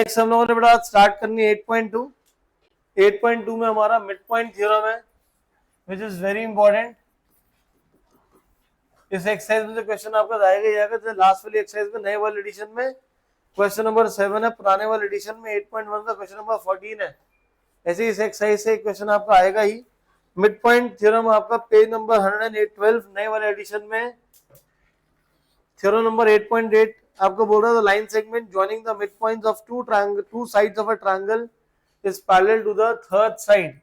Next हम लोगों ने बेटा स्टार्ट करनी है 8.2। 8.2 में हमारा मिड पॉइंट थ्योरम है विच इज वेरी इंपॉर्टेंट। इस एक्सरसाइज में जो क्वेश्चन आपका आएगा ही आएगा, जैसे लास्ट वाली एक्सरसाइज में नए वाले एडिशन में क्वेश्चन नंबर 7 है, पुराने वाले एडिशन में 8.1 का क्वेश्चन नंबर 14 है। ऐसे इस एक्सरसाइज से क्वेश्चन आपका आएगा ही। मिड पॉइंट थ्योरम आपका पेज नंबर 112 नए वाले एडिशन में थ्योरम नंबर 8.8 आपको बोल रहा था line segment joining the mid points of two sides of a triangle is parallel to the third side.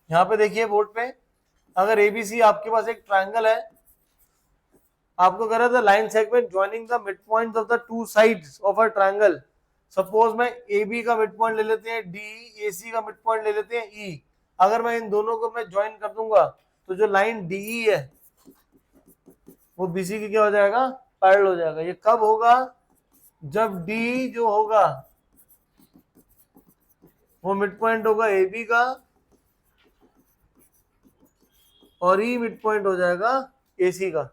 यहाँ पे देखिए बोर्ड पे, अगर एबीसी आपके पास एक ट्रायंगल है, आपको कह रहा था line segment joining the mid points of the two sides of a triangle. Suppose मैं AB का मिड पॉइंट ले लेते हैं, DE AC का मिड पॉइंट ले लेते हैं E। अगर मैं इन दोनों को मैं ज्वाइन कर दूंगा तो जो लाइन DE है वो BC की क्या हो जाएगा, पैरेलल हो जाएगा। ये कब होगा, जब D जो होगा वो मिड पॉइंट होगा AB का और E मिड पॉइंट हो जाएगा AC का।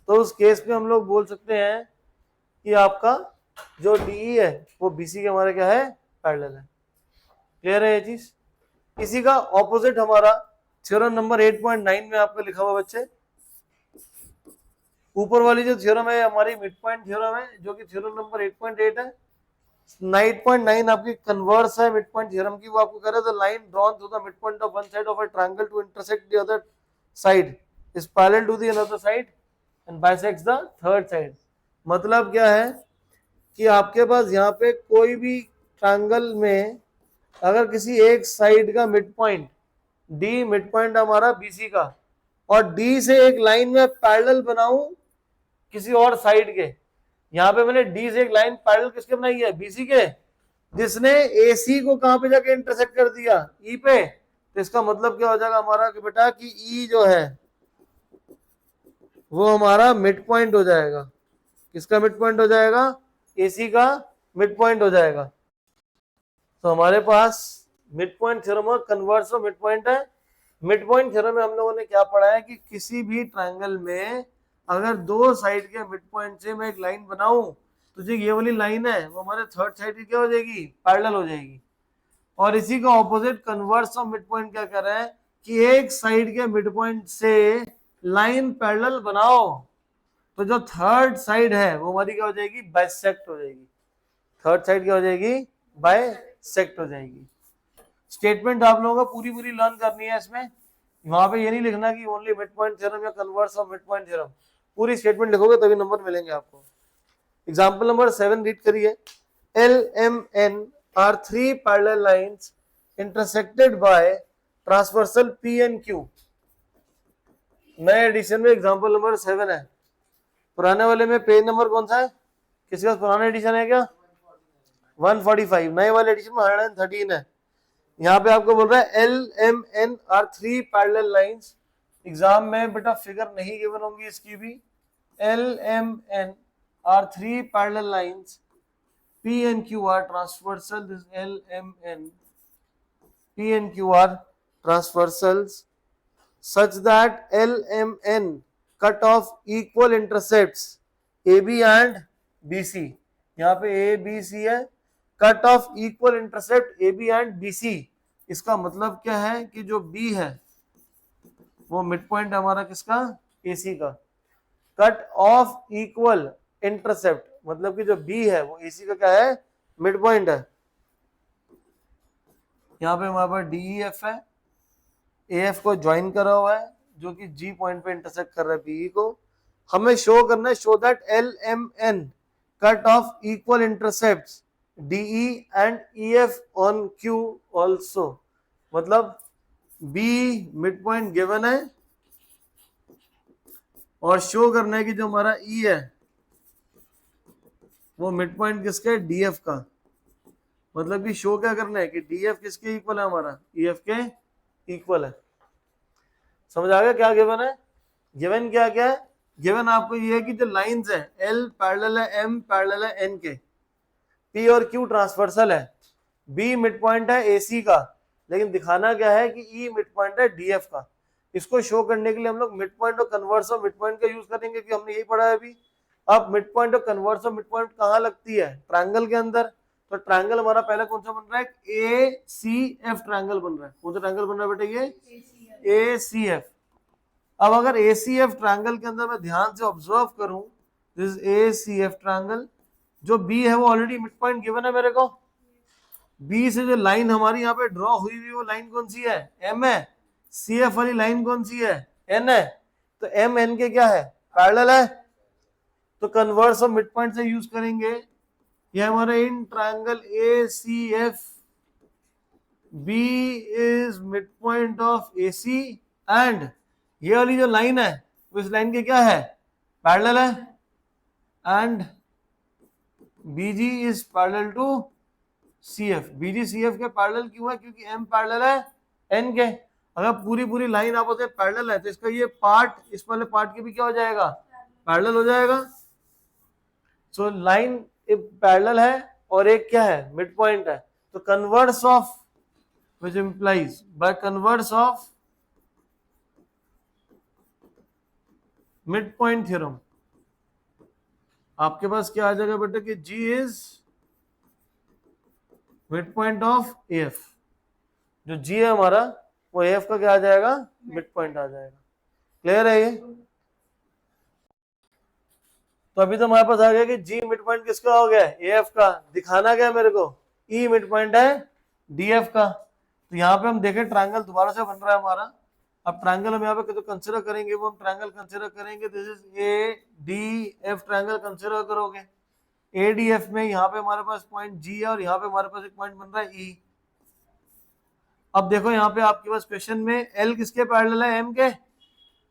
तो उस केस में हम लोग बोल सकते हैं कि आपका जो DE है वो BC के हमारे क्या है, पैरेलल है। क्लियर है ये चीज। इसी का ऑपोजिट हमारा थ्योरम नंबर 8.9 में आपका लिखा हुआ बच्चे, ऊपर वाली जो थ्योरम है हमारी मिड पॉइंट थ्योरम है जो कि थ्योरम नंबर 8.8 है। 9.9 आपकी कन्वर्स है मिड पॉइंट थ्योरम की। वो आपको कह रहा था line drawn through the mid point of one side of a triangle to intersect the other side is parallel to the another side and bisects the third side. मतलब क्या है कि आपके पास यहाँ पे कोई भी ट्रायंगल में अगर किसी एक साइड का mid point D mid point हमारा BC का और D से एक लाइन में पैरेलल बनाऊं किसी और साइड के, यहाँ पे मैंने D से एक लाइन पैरेलल किसके बनाई है, BC के, जिसने AC को कहां पे जाके इंटरसेक्ट कर दिया, E पे। तो इसका मतलब क्या हो जाएगा हमारा कि बेटा कि E जो है वो हमारा मिड पॉइंट हो जाएगा। किसका मिड पॉइंट हो जाएगा, AC का मिड पॉइंट हो जाएगा। तो हमारे पास मिड पॉइंट थ्योरम और कन्वर्स ऑफ मिड पॉइंट है। मिड पॉइंट थ्योरम में हम लोगों ने क्या पढ़ा है कि किसी भी ट्रायंगल में अगर दो साइड के मिड पॉइंट से मैं एक लाइन बनाऊं तो जो ये वाली लाइन है वो हमारे थर्ड साइड की क्या हो जाएगी, पैरेलल हो जाएगी। और इसी का opposite converse of mid point क्या कर रहा है कि एक साइड के मिड पॉइंट से लाइन पैरेलल बनाओ तो जो थर्ड साइड है वो हमारी क्या हो जाएगी, बाइसेक्ट हो जाएगी। थर्ड साइड क्या हो जाएगी, बाइसेक्ट हो जाएगी। स्टेटमेंट आप लोगों को पूरी पूरी लर्न करनी है इसमें। वहां पे ये नहीं लिखना कि ओनली मिड पॉइंट थ्योरम या converse of mid point theorem, पूरी स्टेटमेंट लिखोगे तभी नंबर मिलेंगे आपको। एग्जांपल नंबर 7 रीड करिए। LMN are three parallel lines intersected by transversal P and Q। नए एडिशन में एग्जांपल नंबर 7 है। पुराने वाले में पेज नंबर कौन सा है, किसी का पुराना एडिशन है क्या, 145। नए वाले एडिशन में 113 है। यहाँ पे आपको बोल रहा है LMN are three parallel lines। Exam में बेटा फिगर नहीं गिवन होंगी इसकी भी। LMN are three parallel lines, P and Q are transversal। This LMN, P and Q are transversals such that LMN cut off equal intercepts AB and BC। यहाँ पे ABC है, cut off equal intercept AB and BC। इसका मतलब क्या है कि जो B है वो मिड पॉइंट हमारा किसका, AC का। कट ऑफ इक्वल इंटरसेप्ट मतलब कि जो B है वो AC का क्या है, मिड पॉइंट है। यहाँ पे हमारे पास DEF है, AF को ज्वाइन करा हुआ है जो कि G पॉइंट पे इंटरसेक्ट कर रहा है BE को। हमें शो करना है, show that LMN cut off equal intercepts DE and EF on Q also। मतलब B मिड पॉइंट गिवन है और शो करना है कि जो हमारा E है वो मिड पॉइंट किसका है, DF का। मतलब कि शो क्या करना है कि DF किसके इक्वल है, हमारा EF के इक्वल है। समझ आ गया क्या गिवन है। गिवन क्या क्या है, गिवन आपको ये है कि जो लाइंस है L पैरेलल है M पैरेलल है N के, P और Q ट्रांसवर्सल है, B मिड पॉइंट है AC का, लेकिन दिखाना क्या है कि E मिड पॉइंट है DF का। इसको शो करने के लिए हम लोग मिड पॉइंट और कन्वर्स ऑफ मिड पॉइंट का यूज करेंगे कि हमने यही पढ़ा है अभी। अब मिड पॉइंट और कन्वर्स ऑफ मिड पॉइंट कहाँ लगती है, ट्रायंगल के अंदर। तो ट्रायंगल हमारा पहले कौन सा बन रहा है, ए सी एफ ट्रायंगल बन रहा है। कौन सा ट्रायंगल बन रहा है बेटा, ये ए सी एफ। अब अगर ए सी एफ ट्रायंगल के अंदर मैं ध्यान से ऑब्जर्व करूं, this A C F triangle, जो बी है वो ऑलरेडी मिड पॉइंट गिवन है मेरे को। बी से जो लाइन हमारी यहाँ पे ड्रॉ हुई हुई वो लाइन कौन सी है, एम है। सी एफ वाली लाइन कौन सी है, एन है। तो एम एन के क्या है, पैरेलल है। तो कन्वर्स ऑफ मिड पॉइंट से यूज करेंगे। ये हमारा in triangle A C F, B is mid point of A C, and ये वाली जो लाइन है वो इस लाइन के क्या है, पैरेलल है। And BG is parallel to CF। BG CF के पैरेलल क्यों है, क्योंकि M पैरेलल है N के। अगर पूरी पूरी लाइन आपस में पैरेलल है तो इसका ये पार्ट इस वाले पार्ट के भी क्या हो जाएगा, पैरेलल हो जाएगा। सो लाइन पैरेलल है और एक क्या है, मिड पॉइंट है। तो converse of, which implies by converse of mid point theorem, आपके पास क्या आ जाएगा बेटा कि G is mid point of AF। जो G है हमारा वो AF का क्या आ जाएगा, मिड पॉइंट आ जाएगा। क्लियर है ये। तो अभी तो हमारे पास आ गया कि G मिड पॉइंट किसका हो गया, AF का। दिखाना क्या है मेरे को, E मिड पॉइंट है DF का। तो यहाँ पे हम देखें ट्रायंगल दोबारा से बन रहा है हमारा। अब ट्रायंगल हम यहाँ पे जो कंसिडर करेंगे वो हम ट्रायंगल कंसिडर करेंगे, this is ADF triangle consider करोगे। ADF में यहाँ पे हमारे पास पॉइंट G है और यहाँ पे हमारे पास एक पॉइंट बन रहा है E। अब देखो यहाँ पे आपके पास क्वेश्चन में L किसके पैरेलल है, M के।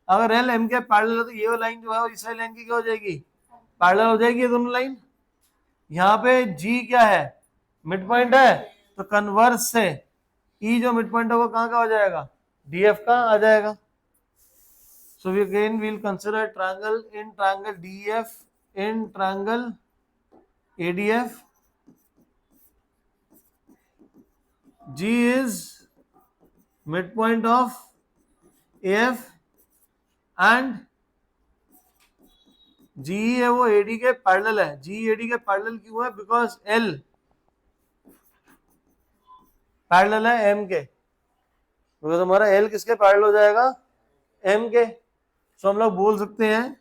अगर L M के पैरेलल है तो ये लाइन जो है इस लाइन की क्या हो जाएगी, पैरेलल हो जाएगी ये दोनों लाइन। यहाँ पे G क्या है, मिड पॉइंट है। तो कन्वर्स से E जो मिड पॉइंट होगा कहाँ का हो जाएगा, DF का आ जाएगा। So we again will consider triangle in triangle DEF in triangle ADF. G is midpoint of AF and GE है वो AD के पैरेलल है। GE AD के पैरेलल क्यों है, बिकॉज L पैरेलल है M के। बिकॉज हमारा L किसके पैरेलल हो जाएगा, M के। तो हम लोग बोल सकते हैं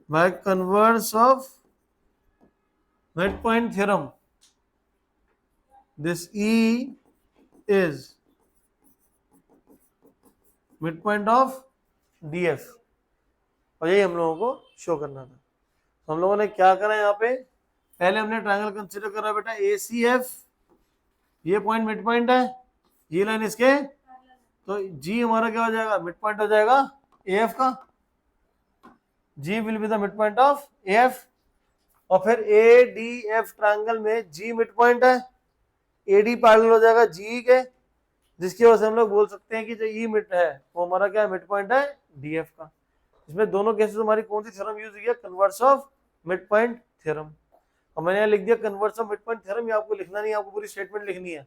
by converse of midpoint theorem, this E is midpoint of DF। और यही हम लोगों को शो करना था। तो हम लोगों ने क्या करा यहाँ पे, पहले हमने ट्रायंगल कंसीडर करा बेटा ACF, ये पॉइंट मिड पॉइंट है, ये लाइन इसके। तो G हमारा क्या हो जाएगा, मिड पॉइंट हो जाएगा AF का। G will be the mid point of AF। और फिर ADF ट्रायंगल में G मिड पॉइंट है, AD पैरेलल हो जाएगा GE के, जिसकी वजह से हम लोग बोल सकते हैं कि जो E मिड है वो हमारा क्या मिड पॉइंट है DF का। इसमें दोनों केसेस हमारी कौन सी थ्योरम यूज हुई है, converse of mid point theorem. और मैंने यहाँ लिख दिया converse of mid point theorem, ये आपको लिखना नहीं है, आपको पूरी स्टेटमेंट लिखनी है।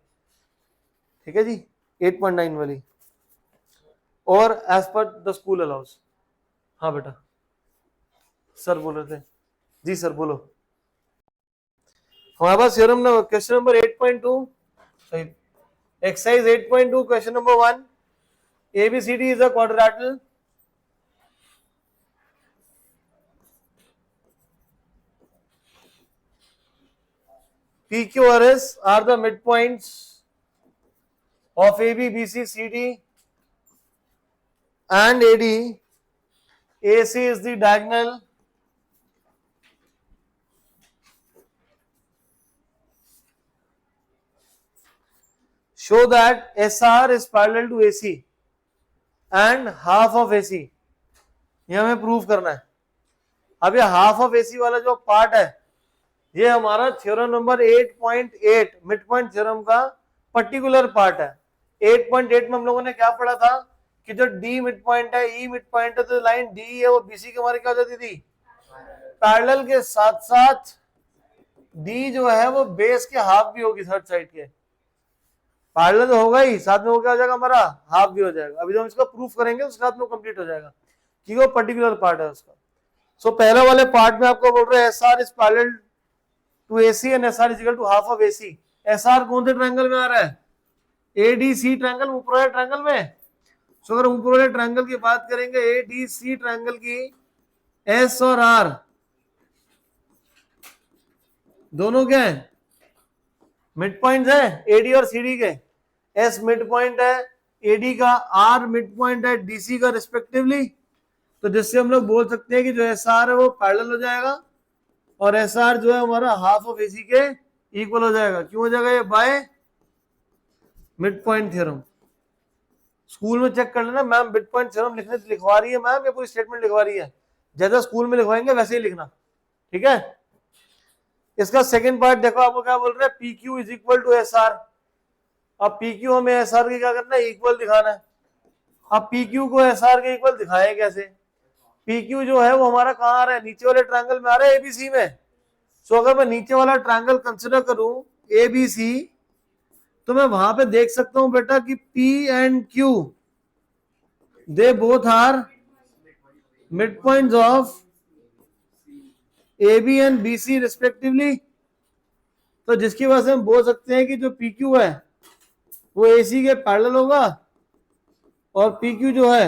ठीक है जी, 8.9 वाली। और as per the school allow us. हाँ बेटा, सर बोल रहे थे जी, सर बोलो। हमारे पास थ्योरम ना क्वेश्चन नंबर 8.2 सही, exercise 8.2 question number 1, ABCD is a quadrilateral. PQRS are the midpoints of AB, BC, CD and AD. AC is the diagonal. Show that SR is parallel to AC and half of AC. ये हमें prove करना है। अब ये half of AC वाला जो part है ये हमारा theorem number 8.8 mid point theorem का पर्टिकुलर पार्ट है। 8.8 में हम लोगों ने क्या पढ़ा था कि जो D मिड पॉइंट है, E मिड पॉइंट है, तो लाइन D है वो BC के हमारे क्या हो जाती थी, पैरेलल के साथ साथ D जो है वो बेस के हाफ भी होगी, थर्ड साइड के। पैरेलल तो होगा ही, साथ में वो क्या हो जाएगा हमारा, हाफ भी हो जाएगा। अभी तो हम इसका प्रूफ करेंगे उसके साथ में कंप्लीट हो जाएगा कि वो पर्टिकुलर पार्ट है उसका। सो पहले वाले पार्ट में आपको बोल रहे हैं S R is parallel to A C and S R is equal to half of A C. S R कौन से ट्रायंगल में आ रहा है? एडीसी ट्रायंगल, ऊपर वाले ट्रायंगल में। सो अगर ऊपर वाले ट्रायंगल की बात करेंगे, एडीसी ट्रायंगल की एस और आर दोनों क्या है? मिड पॉइंट है एडी और सीडी के। एस मिड पॉइंट है एडी का, आर मिड पॉइंट है डीसी का रिस्पेक्टिवली। तो जिससे हम लोग बोल सकते हैं कि जो एस आर है वो पैरेलल हो जाएगा और एस आर जो है हमारा हाफ ऑफ एसी के इक्वल हो जाएगा। क्यों हो जाएगा ये? By mid point theorem. School में चेक कर लेना मैम मिड पॉइंट थ्योरम लिखवा रही है मैम या पूरी स्टेटमेंट लिखवा रही है। जैसा स्कूल में लिखवाएंगे वैसे ही लिखना, ठीक है। इसका सेकंड पार्ट देखो, आपको क्या बोल रहे हैं? P Q is equal to S R. अब पी क्यू हमें एस आर के क्या करना है? इक्वल दिखाना है। अब पी क्यू को एस आर के इक्वल दिखाए कैसे? पी क्यू जो है वो हमारा कहाँ आ रहा है? नीचे वाले ट्रायंगल में आ रहा है एबीसी में। सो अगर मैं नीचे वाला ट्रायंगल कंसिडर करूं एबीसी, तो मैं वहां पे देख सकता हूं बेटा कि P and Q they both are mid points of A B and B C respectively. तो जिसकी वजह से हम बोल सकते हैं कि जो पी क्यू है वो ए सी के पैरेलल होगा और पी क्यू जो है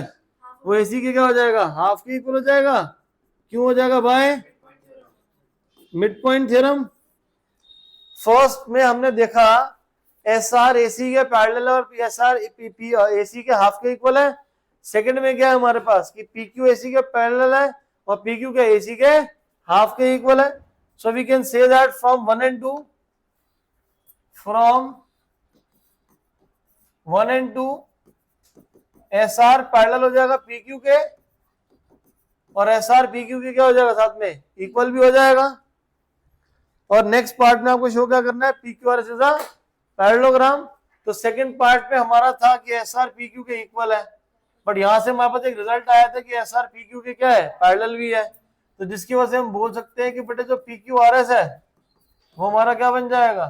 वो ए सी के क्या हो जाएगा? हाफ के इक्वल हो जाएगा। क्यों हो जाएगा? Bye mid point theorem. First में हमने देखा एस आर ए सी के पैरेलल और एस आर ए सी के हाफ के इक्वल है। सेकंड में क्या है हमारे पास कि पी क्यू ए सी के पैरेलल है और पी क्यू के ए सी के हाफ के इक्वल है। So we can say that from 1 and 2, from 1 and 2 S R parallel हो जाएगा पी क्यू के और एस आर पी क्यू के क्या हो जाएगा? साथ में इक्वल भी हो जाएगा। और नेक्स्ट पार्ट में आपको शो क्या करना है? P Q are is a parallelogram. तो सेकंड पार्ट में हमारा था कि एस आर पी क्यू के इक्वल है, बट यहां से हमारे पास एक रिजल्ट आया था कि एस आर पी क्यू के क्या है? पैरेलल भी है। तो जिसकी वजह से हम बोल सकते हैं कि बेटे जो पी क्यू आर एस है वो हमारा क्या बन जाएगा?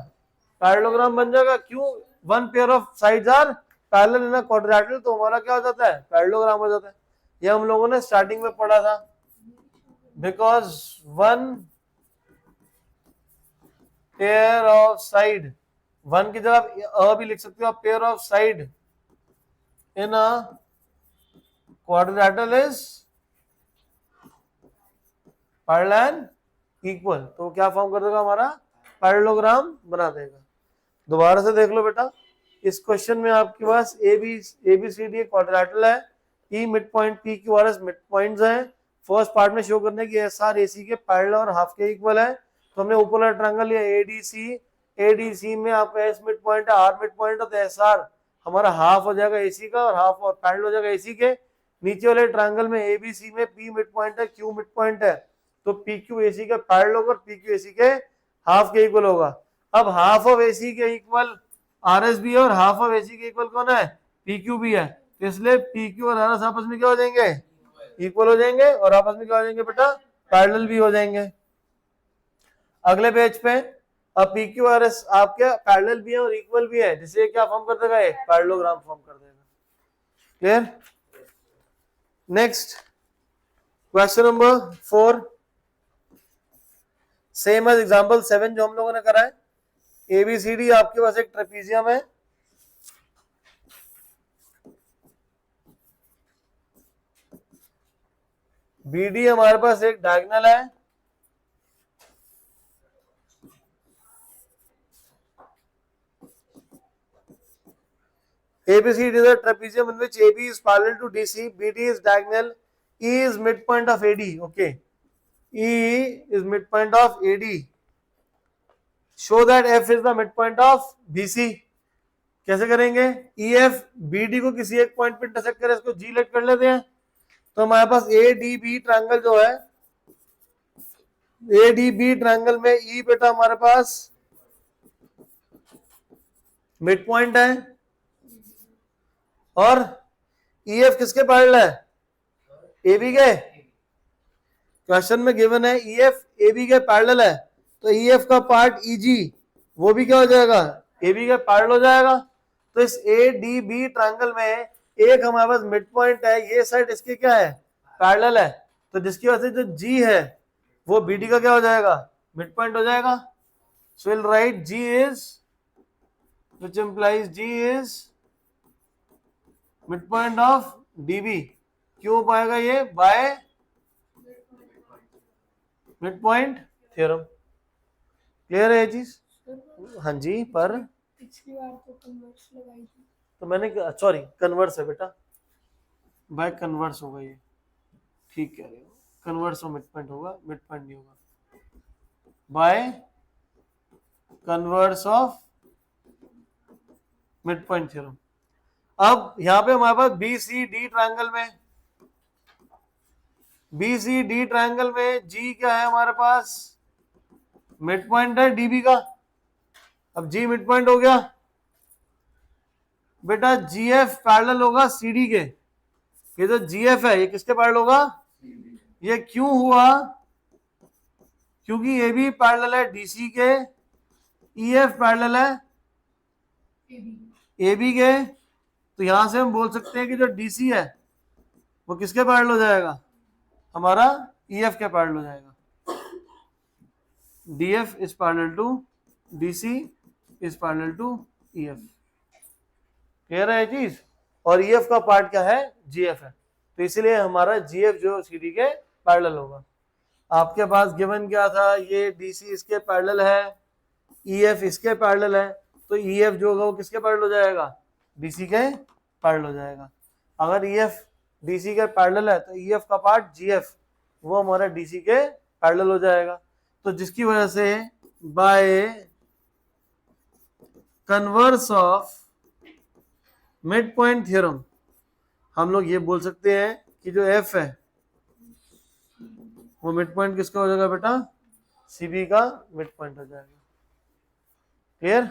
पैरेललोग्राम बन जाएगा। क्यों? One pair of sides are parallel in a quadrilateral, तो हमारा क्या हो जाता है? पैरेललोग्राम हो जाता है। ये हम लोगों ने स्टार्टिंग में पढ़ा था। Because one pair of side, one की जगह अ भी लिख सकते हो, pair of side in a quadrilateral is parallel equal. तो क्या फॉर्म कर देगा? हमारा पैरेललोग्राम बना देगा। दोबारा से देख लो बेटा, इस क्वेश्चन में आपके पास A B C D quadrilateral है, E mid point, P Q R S mid points हैं। फर्स्ट पार्ट में शो करने की एस आर ए सी के पैरेलल और हाफ के इक्वल है। तो हमने ऊपर वाला ट्रायंगल लिया एडीसी, एडीसी में आपका एस मिड पॉइंट है, आर मिड पॉइंट है, तो एस आर हमारा हाफ हो जाएगा एसी का और हाफ और पैरेलल हो जाएगा एसी के। नीचे वाले ट्रायंगल में एबीसी में पी मिड पॉइंट है, क्यू मिड पॉइंट है, तो पी क्यू एसी का पैरेलल होगा और पी क्यू एसी के हाफ के इक्वल होगा। अब हाफ ऑफ एसी के इक्वल आर एस भी है और हाफ ऑफ एसी के इक्वल कौन है? पी क्यू भी है। तो इसलिए पी क्यू और आर एस आपस में क्या हो जाएंगे? इक्वल हो जाएंगे और आपस में क्या हो जाएंगे बेटा? पैरेलल भी हो जाएंगे। अगले पेज पे अब पी क्यू आर एस आपके पैरेलल भी है और इक्वल भी है, जिसे क्या फॉर्म कर देगा? एक पैरेललोग्राम फॉर्म कर देगा। Clear? Next question number 4, same as example 7 जो हम लोगों ने करा है। एबीसीडी आपके पास एक ट्रेपीजियम है, बीडी हमारे पास एक डायगोनल है, ABCD is a trapezium in which AB is parallel to DC, BD is diagonal, E is midpoint of AD. Okay, E is midpoint of AD. Show that F is the midpoint of BC. कैसे करेंगे? EF BD को किसी एक point पे intersect करे, इसको G late कर लेते हैं। तो हमारे पास ADB ट्रायंगल जो है, ADB ट्रायंगल में E बेटा हमारे पास मिड पॉइंट है और EF किसके पैरेलल है? AB के। क्वेश्चन में गिवन है EF AB के पैरेलल है, तो EF का पार्ट EG वो भी क्या हो जाएगा? AB के पैरेलल हो जाएगा। तो इस ADB ट्रायंगल में एक हमारे पास मिड पॉइंट है, ये साइड इसके क्या है? पैरेलल है, तो जिसकी वजह से जो जी है वो बी डी का क्या हो जाएगा, मिड पॉइंट हो जाएगा. So will write G is, which implies G is mid point of DB. क्यों पाएगा ये, by mid point theorem. Clear है ये चीज? हाँ जी. पर पिछली बार तो कन्वर्स लगाई थी. तो मैंने, सॉरी कन्वर्स है बेटा, बाय कन्वर्स होगा ये. ठीक कह रहे हो, कन्वर्स और मिड पॉइंट होगा, मिड पॉइंट नहीं होगा. By converse of mid point theorem. अब यहां पे हमारे पास बी सी डी ट्रायंगल में, बी सी डी ट्रायंगल में जी क्या है हमारे पास, मिड पॉइंट है डीबी का. अब जी मिड पॉइंट हो गया बेटा. जीएफ पैरेलल होगा सीडी के. ये जो जीएफ है ये किसके पैरेलल होगा, ये क्यों हुआ, क्योंकि ए बी पैरेलल है डीसी के, ईएफ पैरेलल है ए बी के. तो यहां से हम बोल सकते हैं कि जो डीसी है वो किसके पैरेलल हो जाएगा, हमारा ईएफ के पैरेलल हो जाएगा. DF is parallel to DC is parallel to EF. Clear है ये चीज? और ईएफ का पार्ट क्या है, जीएफ है. तो इसलिए हमारा जीएफ जो सीडी के पैरेलल होगा. आपके पास गिवन क्या था, ये डीसी इसके पैरेलल है, ईएफ इसके पैरेलल है. तो ईएफ जो होगा वो किसके पैरेलल हो जाएगा, डीसी के पैरेलल हो जाएगा. अगर ईएफ डीसी के पैरेलल है तो ईएफ का पार्ट जीएफ वो हमारा डीसी के पैरेलल हो जाएगा. तो जिसकी वजह से by converse of mid point theorem हम लोग ये बोल सकते हैं कि जो एफ है वो मिड पॉइंट किसका हो जाएगा बेटा, सीबी का मिड पॉइंट हो जाएगा. क्लियर?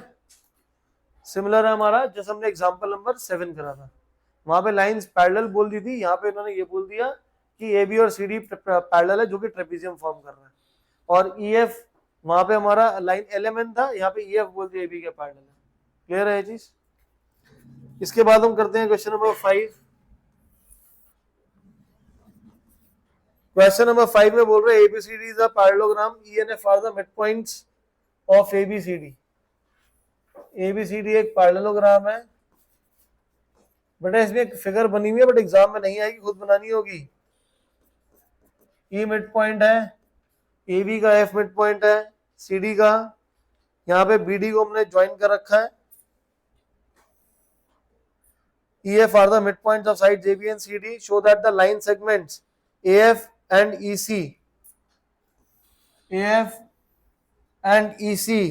सिमिलर है हमारा जैसे हमने एग्जांपल नंबर 7 करा था, वहां पे लाइंस पैरेलल बोल दी थी, यहाँ पे इन्होंने ये बोल दिया कि ए बी और सी डी पैरेलल है जो कि ट्रेपेजियम फॉर्म कर रहा है. और ई एफ वहां पे हमारा लाइन एलिमेंट था, यहाँ पे ई एफ बोल दिया ए बी के पैरेलल है. क्लियर है ये चीज? इसके बाद हम करते हैं क्वेश्चन नंबर 5. क्वेश्चन नंबर 5 में बोल रहे हैं ABCD is a parallelogram, E and F are the mid points of ABCD. ABCD एक पैरेललोग्राम है बेटा, इसमें एक फिगर बनी हुई है बट एग्जाम में नहीं आएगी, खुद बनानी होगी. ई मिड पॉइंट है, ए बी का एफ मिड पॉइंट है, सी डी का, यहाँ पे बी डी को हमने ज्वाइन कर रखा है. E F are the mid points of sides A B and C D, show that the line segments A F and E C, A F and E C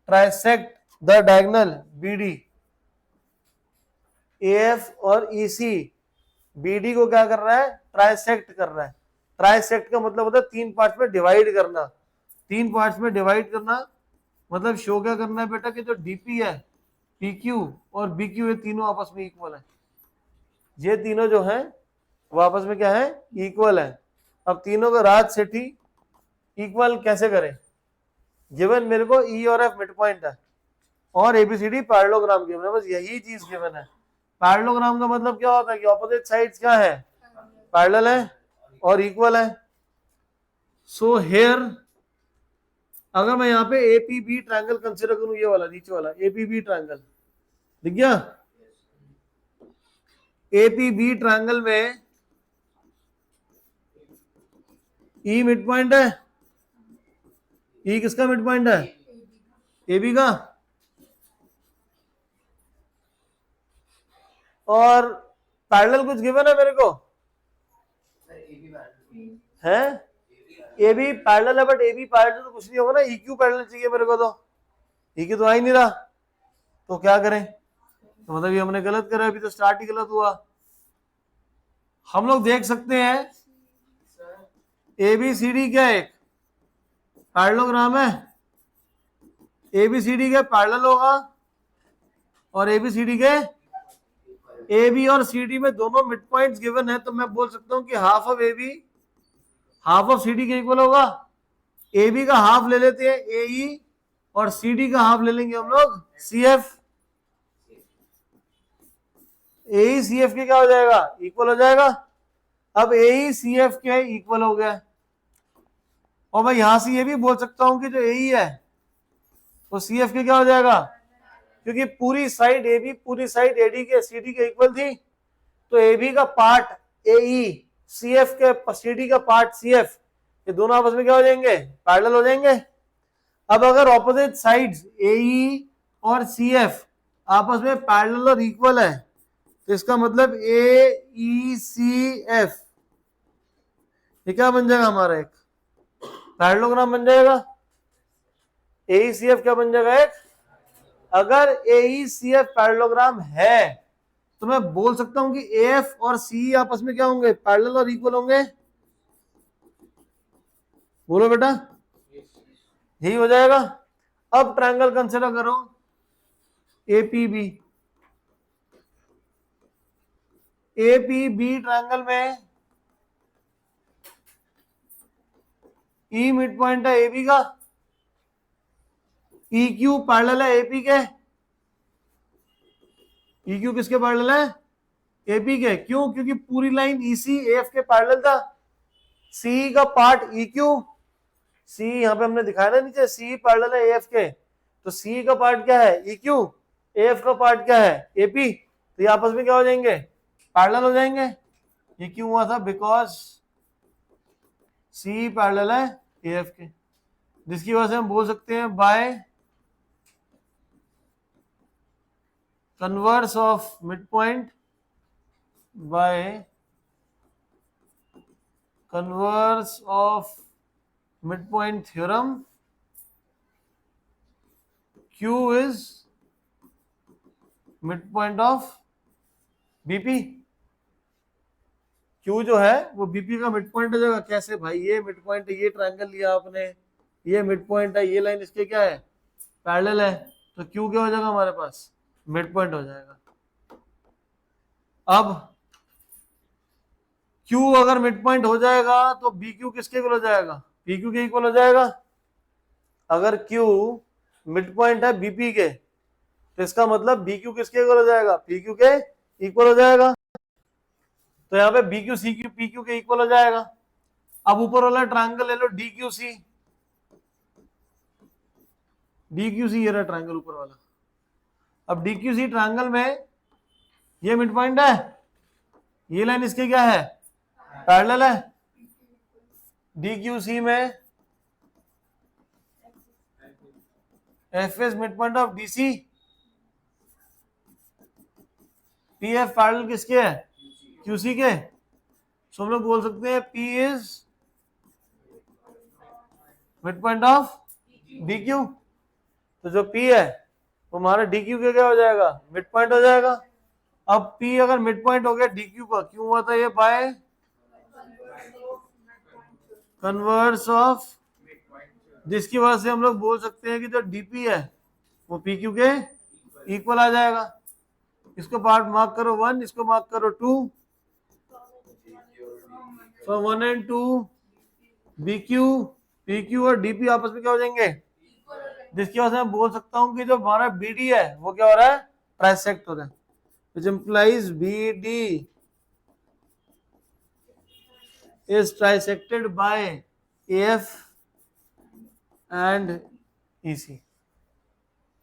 trisect the diagonal B D. F और EC BD को क्या कर रहा है, trisect कर रहा है. Trisect का मतलब होता है तीन पार्ट्स में डिवाइड करना. तीन पार्ट्स में डिवाइड करना मतलब शो क्या करना है बेटा कि जो डीपी है, पीक्यू और बीक्यू ये तीनों आपस में इक्वल है. ये तीनों जो है वो आपस में क्या है, इक्वल है. अब तीनों का राज सेठी इक्वल कैसे करें, गिवन मेरे को ई और एफ मिड पॉइंट है और एबीसीडी पैरेललोग्राम गिवन है, बस यही चीज गिवन है. पैरेललोग्राम का मतलब क्या होता है कि ऑपोजिट साइड्स क्या है, पैरेलल है और इक्वल है. सो हेयर अगर मैं यहाँ पे एपीबी ट्रायंगल कंसीडर करूं, ये वाला नीचे वाला एपीबी ट्रायंगल दिख गया. एपीबी ट्रायंगल में ई मिड पॉइंट है, ई किसका मिड पॉइंट है, एबी का. और पैरेलल कुछ गिवन है मेरे को है, ए बी पैरेलल है बट ए बी पैरेलल तो कुछ नहीं होगा ना, ई क्यू पैरेलल चाहिए मेरे को. तो ई क्यू तो आ ही नहीं रहा, तो क्या करें. तो मतलब ये हमने गलत करा, अभी तो स्टार्ट ही गलत हुआ. हम लोग देख सकते हैं ए बी सी डी क्या एक पैरेललोग्राम है, ए बी सी डी के पैरेलल होगा और ए बी सी डी के, ए बी और सी डी में दोनों मिड पॉइंट्स गिवन है. तो मैं बोल सकता हूं कि half of A B half of C D के इक्वल होगा. ए बी का हाफ ले लेते हैं ए ई और सी डी का हाफ ले लेंगे हम लोग सी एफ. ए ई सी एफ के क्या हो जाएगा, इक्वल हो जाएगा. अब ए सी एफ के इक्वल हो गया, और मैं यहां से ये भी बोल सकता हूं कि जो ए है वो सी एफ के क्या हो जाएगा, क्योंकि पूरी साइड ए बी पूरी साइड एडी के सी डी के इक्वल थी, तो ए बी का part A E, C F के सी डी का पार्ट सी एफ, ये दोनों आपस में क्या हो जाएंगे, पैरेलल हो जाएंगे। अब अगर ऑपोजिट साइड्स ए ई और सी एफ आपस में पैरेलल और इक्वल है, तो इसका मतलब ए ई सी एफ ये क्या बन जाएगा, हमारा एक पैरेललोग्राम बन जाएगा। ए ई सी एफ क्या बन जाएगा, एक, अगर ए ई सी एफ पैरेललोग्राम है तो मैं बोल सकता हूं कि ए एफ और सी आपस में क्या होंगे, पैरेलल और इक्वल होंगे। बोलो बेटा, यही हो जाएगा। अब ट्रायंगल कंसिडर करो एपीबी। एपीबी ट्रायंगल में ई मिड पॉइंट है एबी का, ई क्यू पैरेलल है एपी के। ई क्यू किसके पैरेलल है, एपी के। क्यों, क्योंकि पूरी लाइन ईसी एफ के पैरेलल था। सी का पार्ट ई क्यू, सी यहां पे हमने दिखाया ना नीचे, सी पैरेलल है एफ के, तो सी का पार्ट क्या है, ई क्यू, एफ का पार्ट क्या है, एपी, तो ये आपस में क्या हो जाएंगे, पैरेलल हो जाएंगे। ये क्यों हुआ था, बिकॉज सी पैरेलल है एफ के, जिसकी वजह से हम बोल सकते हैं by converse of mid point, by converse of mid point theorem, Q is mid point of BP. Q जो है वो बीपी का मिड पॉइंट हो जाएगा। कैसे भाई, ये मिड पॉइंट है, ये ट्रायंगल लिया आपने, ये मिड पॉइंट है, ये लाइन इसके क्या है, पैरेलल है, तो Q क्या हो जाएगा हमारे पास, मिड पॉइंट हो जाएगा। अब Q अगर मिड पॉइंट हो जाएगा तो BQ किसके इक्वल हो जाएगा, PQ के इक्वल हो जाएगा। अगर Q मिड पॉइंट है बीपी के, तो इसका मतलब BQ किसके इक्वल हो जाएगा, PQ के इक्वल हो जाएगा। तो यहाँ पे BQ CQ PQ के इक्वल हो जाएगा। अब ऊपर वाला ट्रायंगल ले लो DQC, DQC ये रहा ट्रायंगल ऊपर वाला। अब DQC ट्रायंगल में ये मिड पॉइंट है, ये लाइन इसके क्या है, पैरेलल है। DQC में F is mid point of DC, PF parallel किसके है, QC के। सो हम लोग बोल सकते हैं P is mid point of DQ, तो जो P है वो हमारा DQ के क्या हो जाएगा, मिड पॉइंट हो जाएगा। अब P अगर मिड पॉइंट हो गया DQ का, क्यों हुआ था ये, बाय कन्वर्स ऑफ, जिसकी वजह से हम लोग बोल सकते हैं कि जो DP है वो PQ के इक्वल आ जाएगा। इसको पार्ट मार्क करो 1, इसको मार्क करो 2, तो 1 and 2 BQ PQ और DP आपस में क्या हो जाएंगे, जिसकी वजह से मैं बोल सकता हूं कि जो हमारा BD है वो क्या हो रहा है, ट्राइसेक्ट हो रहा है, which implies BD is trisected by AF and EC।